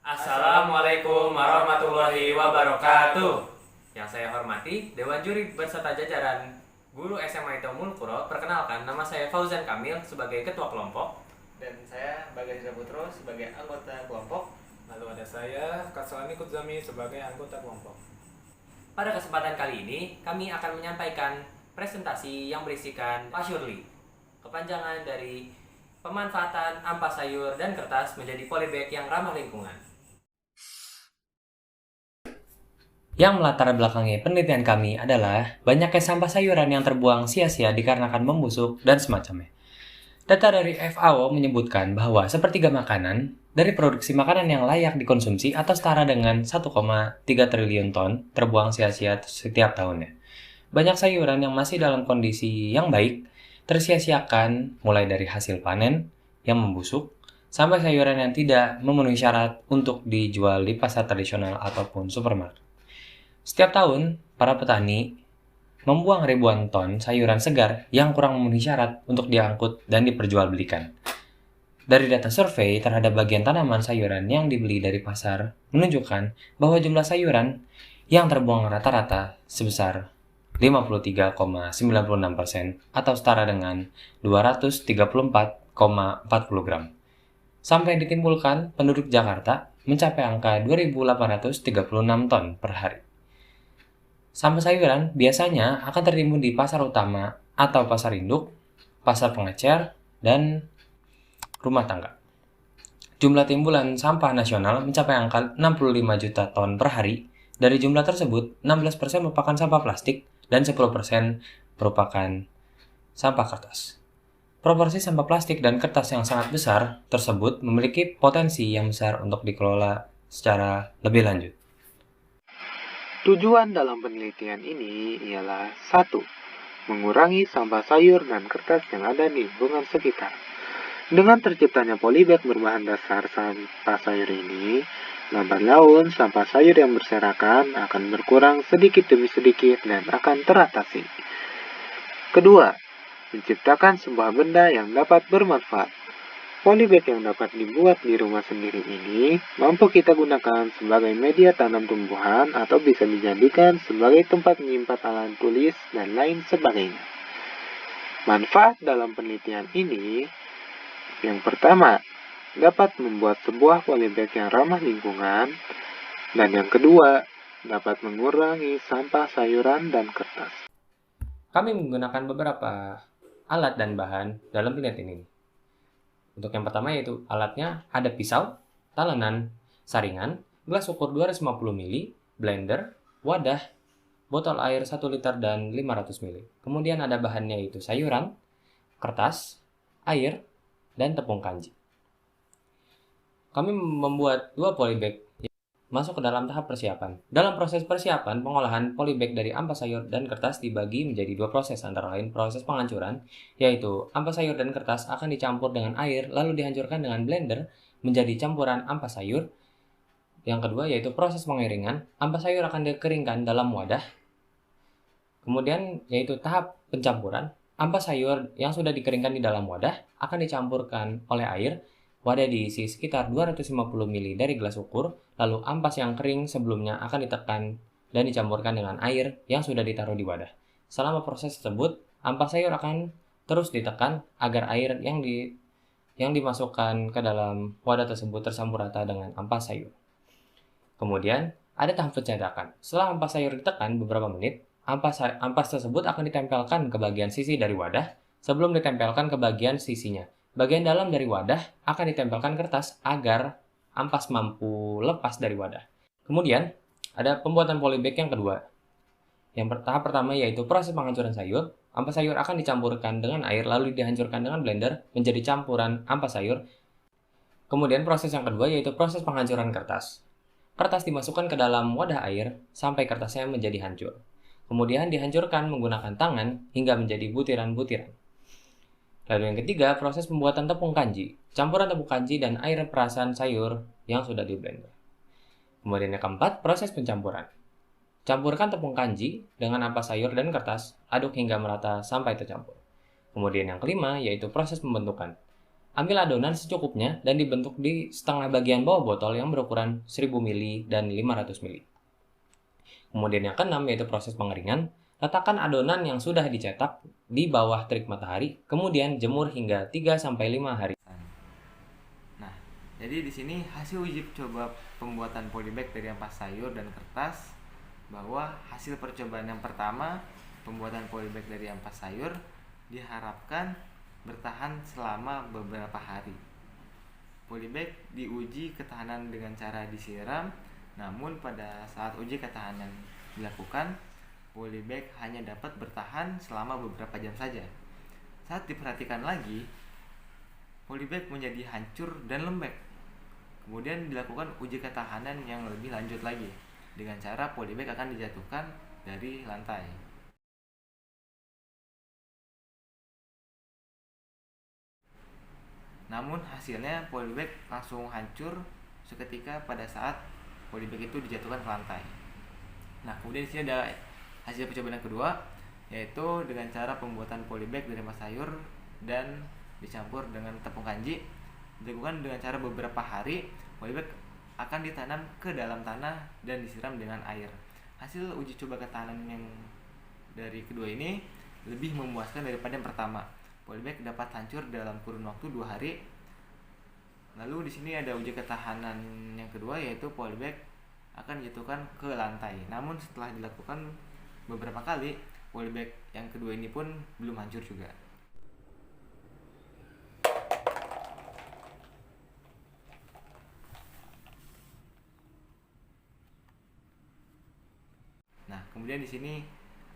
Assalamualaikum warahmatullahi wabarakatuh. Yang saya hormati Dewan Juri beserta jajaran guru SMA Itaumul Qura. Perkenalkan, nama saya Fauzan Kamil sebagai ketua kelompok. Dan saya Bagas Putro sebagai anggota kelompok. Lalu ada saya, Kasalani Kudzami sebagai anggota kelompok. Pada kesempatan kali ini, kami akan menyampaikan presentasi yang berisikan Pasyurli, kepanjangan dari pemanfaatan ampas sayur dan kertas menjadi polybag yang ramah lingkungan. Yang melatar belakangi penelitian kami adalah banyaknya sampah sayuran yang terbuang sia-sia dikarenakan membusuk dan semacamnya. Data dari FAO menyebutkan bahwa sepertiga makanan dari produksi makanan yang layak dikonsumsi atau setara dengan 1,3 triliun ton terbuang sia-sia setiap tahunnya. Banyak sayuran yang masih dalam kondisi yang baik tersia-siakan, mulai dari hasil panen yang membusuk sampai sayuran yang tidak memenuhi syarat untuk dijual di pasar tradisional ataupun supermarket. Setiap tahun, para petani membuang ribuan ton sayuran segar yang kurang memenuhi syarat untuk diangkut dan diperjualbelikan. Dari data survei terhadap bagian tanaman sayuran yang dibeli dari pasar menunjukkan bahwa jumlah sayuran yang terbuang rata-rata sebesar 53,96% atau setara dengan 234,40 gram. Sampah yang ditimbulkan penduduk Jakarta mencapai angka 2.836 ton per hari. Sampah sayuran biasanya akan tertimbun di pasar utama atau pasar induk, pasar pengecer, dan rumah tangga. Jumlah timbulan sampah nasional mencapai angka 65 juta ton per hari. Dari jumlah tersebut, 16% merupakan sampah plastik dan 10% merupakan sampah kertas. Proporsi sampah plastik dan kertas yang sangat besar tersebut memiliki potensi yang besar untuk dikelola secara lebih lanjut. Tujuan dalam penelitian ini ialah 1. Mengurangi sampah sayur dan kertas yang ada di lingkungan sekitar. Dengan terciptanya polybag berbahan dasar sampah sayur ini, lambat laun sampah sayur yang berserakan akan berkurang sedikit demi sedikit dan akan teratasi. Kedua, menciptakan sebuah benda yang dapat bermanfaat. Polybag yang dapat dibuat di rumah sendiri ini mampu kita gunakan sebagai media tanam tumbuhan atau bisa dijadikan sebagai tempat menyimpan alat tulis dan lain sebagainya. Manfaat dalam penelitian ini, yang pertama, dapat membuat sebuah polybag yang ramah lingkungan, dan yang kedua, dapat mengurangi sampah sayuran dan kertas. Kami menggunakan beberapa alat dan bahan dalam penelitian ini. Untuk yang pertama yaitu alatnya ada pisau, talenan, saringan, gelas ukur 250 ml, blender, wadah, botol air 1 liter dan 500 ml. Kemudian ada bahannya yaitu sayuran, kertas, air, dan tepung kanji. Kami membuat 2 polybag masuk ke dalam tahap persiapan. Dalam proses persiapan, pengolahan polybag dari ampas sayur dan kertas dibagi menjadi 2 proses, antara lain proses penghancuran, yaitu ampas sayur dan kertas akan dicampur dengan air lalu dihancurkan dengan blender menjadi campuran ampas sayur. Yang kedua yaitu proses pengairingan, ampas sayur akan dikeringkan dalam wadah. Kemudian yaitu tahap pencampuran, ampas sayur yang sudah dikeringkan di dalam wadah akan dicampurkan oleh air. Wadah diisi sekitar 250 ml dari gelas ukur, lalu ampas yang kering sebelumnya akan ditekan dan dicampurkan dengan air yang sudah ditaruh di wadah. Selama proses tersebut, ampas sayur akan terus ditekan agar air yang dimasukkan ke dalam wadah tersebut tercampur rata dengan ampas sayur. Kemudian, ada tahap pencetakan. Setelah ampas sayur ditekan beberapa menit, ampas tersebut akan ditempelkan ke bagian sisi dari wadah sebelum ditempelkan ke bagian sisinya. Bagian dalam dari wadah akan ditempelkan kertas agar ampas mampu lepas dari wadah. Kemudian, ada pembuatan polybag yang kedua. Tahap pertama yaitu proses penghancuran sayur. Ampas sayur akan dicampurkan dengan air lalu dihancurkan dengan blender menjadi campuran ampas sayur. Kemudian proses yang kedua yaitu proses penghancuran kertas. Kertas dimasukkan ke dalam wadah air sampai kertasnya menjadi hancur. Kemudian dihancurkan menggunakan tangan hingga menjadi butiran-butiran. Lalu yang ketiga, proses pembuatan tepung kanji. Campuran tepung kanji dan air perasan sayur yang sudah di blender. Kemudian yang keempat, proses pencampuran. Campurkan tepung kanji dengan ampas sayur dan kertas, aduk hingga merata sampai tercampur. Kemudian yang kelima, yaitu proses pembentukan. Ambil adonan secukupnya dan dibentuk di setengah bagian bawah botol yang berukuran 1000 ml dan 500 ml. Kemudian yang keenam yaitu proses pengeringan. Letakkan adonan yang sudah dicetak di bawah terik matahari, kemudian jemur hingga 3-5 hari. Nah, jadi di sini hasil uji coba pembuatan polybag dari ampas sayur dan kertas, bahwa hasil percobaan yang pertama pembuatan polybag dari ampas sayur diharapkan bertahan selama beberapa hari. Polybag diuji ketahanan dengan cara disiram, namun pada saat uji ketahanan dilakukan, polybag hanya dapat bertahan selama beberapa jam saja. Saat diperhatikan lagi, polybag menjadi hancur dan lembek. Kemudian dilakukan uji ketahanan yang lebih lanjut lagi, dengan cara polybag akan dijatuhkan dari lantai. Namun hasilnya polybag langsung hancur seketika pada saat polybag itu dijatuhkan ke lantai. Nah, kemudian di sini ada hasil percobaan yang kedua, yaitu dengan cara pembuatan polybag dari ampas sayur dan dicampur dengan tepung kanji. Dilakukan dengan cara beberapa hari, polybag akan ditanam ke dalam tanah dan disiram dengan air. Hasil uji coba ketahanan yang dari kedua ini lebih memuaskan daripada yang pertama. Polybag dapat hancur dalam kurun waktu 2 hari. Lalu di sini ada uji ketahanan yang kedua, yaitu polybag akan dijatuhkan ke lantai. Namun setelah dilakukan beberapa kali, polybag yang kedua ini pun belum hancur juga. Nah, kemudian di sini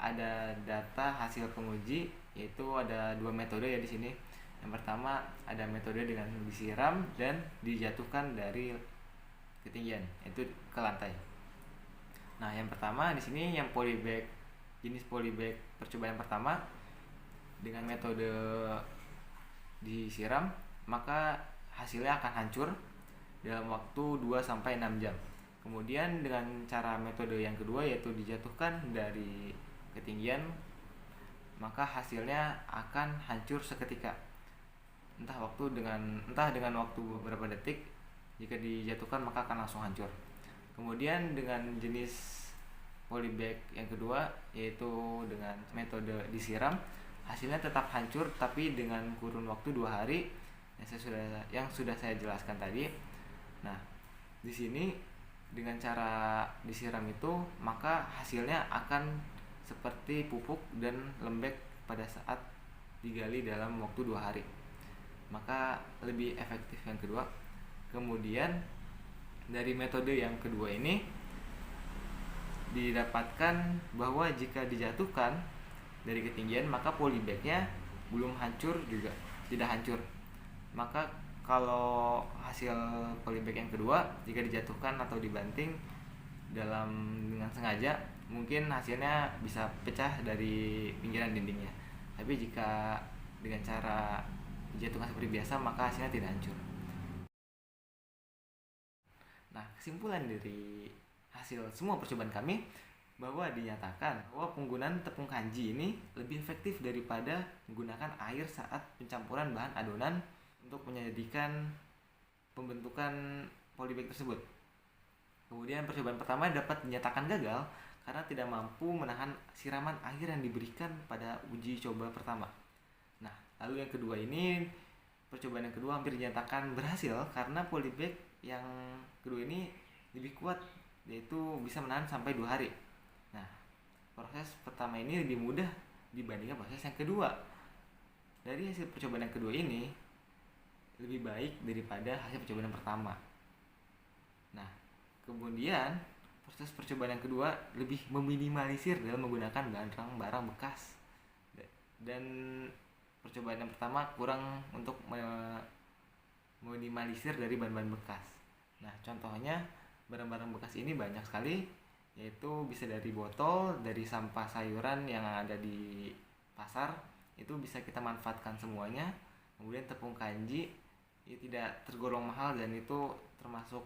ada data hasil penguji, yaitu ada 2 metode ya di sini. Yang pertama ada metode dengan disiram dan dijatuhkan dari ketinggian, yaitu ke lantai. Nah, yang pertama di sini yang polybag, jenis polybag percobaan yang pertama dengan metode disiram, maka hasilnya akan hancur dalam waktu 2-6 jam. Kemudian dengan cara metode yang kedua, yaitu dijatuhkan dari ketinggian, maka hasilnya akan hancur seketika. Entah dengan waktu beberapa detik. Jika dijatuhkan maka akan langsung hancur. Kemudian dengan jenis polybag yang kedua, yaitu dengan metode disiram, hasilnya tetap hancur tapi dengan kurun waktu 2 hari yang sudah saya jelaskan tadi. Nah, di sini dengan cara disiram itu, maka hasilnya akan seperti pupuk dan lembek pada saat digali dalam waktu 2 hari. Maka lebih efektif yang kedua. Kemudian dari metode yang kedua ini didapatkan bahwa jika dijatuhkan dari ketinggian, maka polybagnya belum hancur juga, tidak hancur. Maka kalau hasil polybag yang kedua, jika dijatuhkan atau dibanting dengan sengaja, mungkin hasilnya bisa pecah dari pinggiran dindingnya. Tapi jika dengan cara dijatuhkan seperti biasa, maka hasilnya tidak hancur. Nah, kesimpulan dari hasil semua percobaan kami bahwa dinyatakan bahwa penggunaan tepung kanji ini lebih efektif daripada menggunakan air saat pencampuran bahan adonan untuk menjadikan pembentukan polybag tersebut. Kemudian percobaan pertama dapat dinyatakan gagal karena tidak mampu menahan siraman air yang diberikan pada uji coba pertama. Nah, lalu yang kedua ini, percobaan yang kedua hampir dinyatakan berhasil karena polybag yang kedua ini lebih kuat, yaitu bisa menahan sampai 2 hari. Nah, proses pertama ini lebih mudah dibandingkan proses yang kedua. Dari hasil percobaan yang kedua ini lebih baik daripada hasil percobaan yang pertama. Nah, kemudian proses percobaan yang kedua lebih meminimalisir dalam menggunakan barang-barang bekas, dan percobaan yang pertama kurang untuk meminimalisir dari bahan-bahan bekas. Nah, contohnya barang-barang bekas ini banyak sekali, yaitu bisa dari botol, dari sampah sayuran yang ada di pasar, itu bisa kita manfaatkan semuanya. Kemudian tepung kanji itu tidak tergolong mahal dan itu termasuk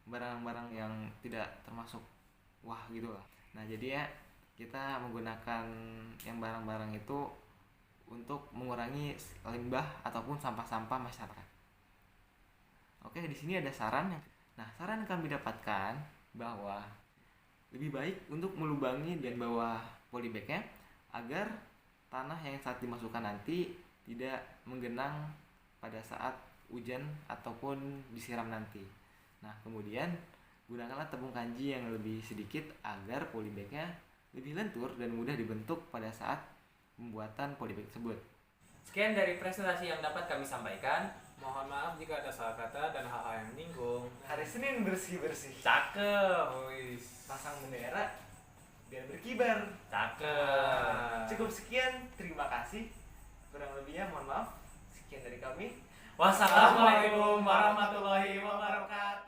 barang-barang yang tidak termasuk wah gitu lah. Nah, jadi ya kita menggunakan yang barang-barang itu untuk mengurangi limbah ataupun sampah-sampah masyarakat. Oke, di sini ada saran. Nah, saran yang kami dapatkan bahwa lebih baik untuk melubangi dan bawah polybagnya agar tanah yang saat dimasukkan nanti tidak menggenang pada saat hujan ataupun disiram nanti. Nah, kemudian gunakanlah tepung kanji yang lebih sedikit agar polybagnya lebih lentur dan mudah dibentuk pada saat pembuatan polybag tersebut. Sekian dari presentasi yang dapat kami sampaikan. Mohon maaf jika ada salah kata dan hal-hal yang menyinggung. Hari Senin bersih-bersih. Cakep. Wis. Pasang bendera biar berkibar. Cakep. Cukup sekian, terima kasih. Kurang lebihnya mohon maaf. Sekian dari kami. Wassalamualaikum warahmatullahi wabarakatuh.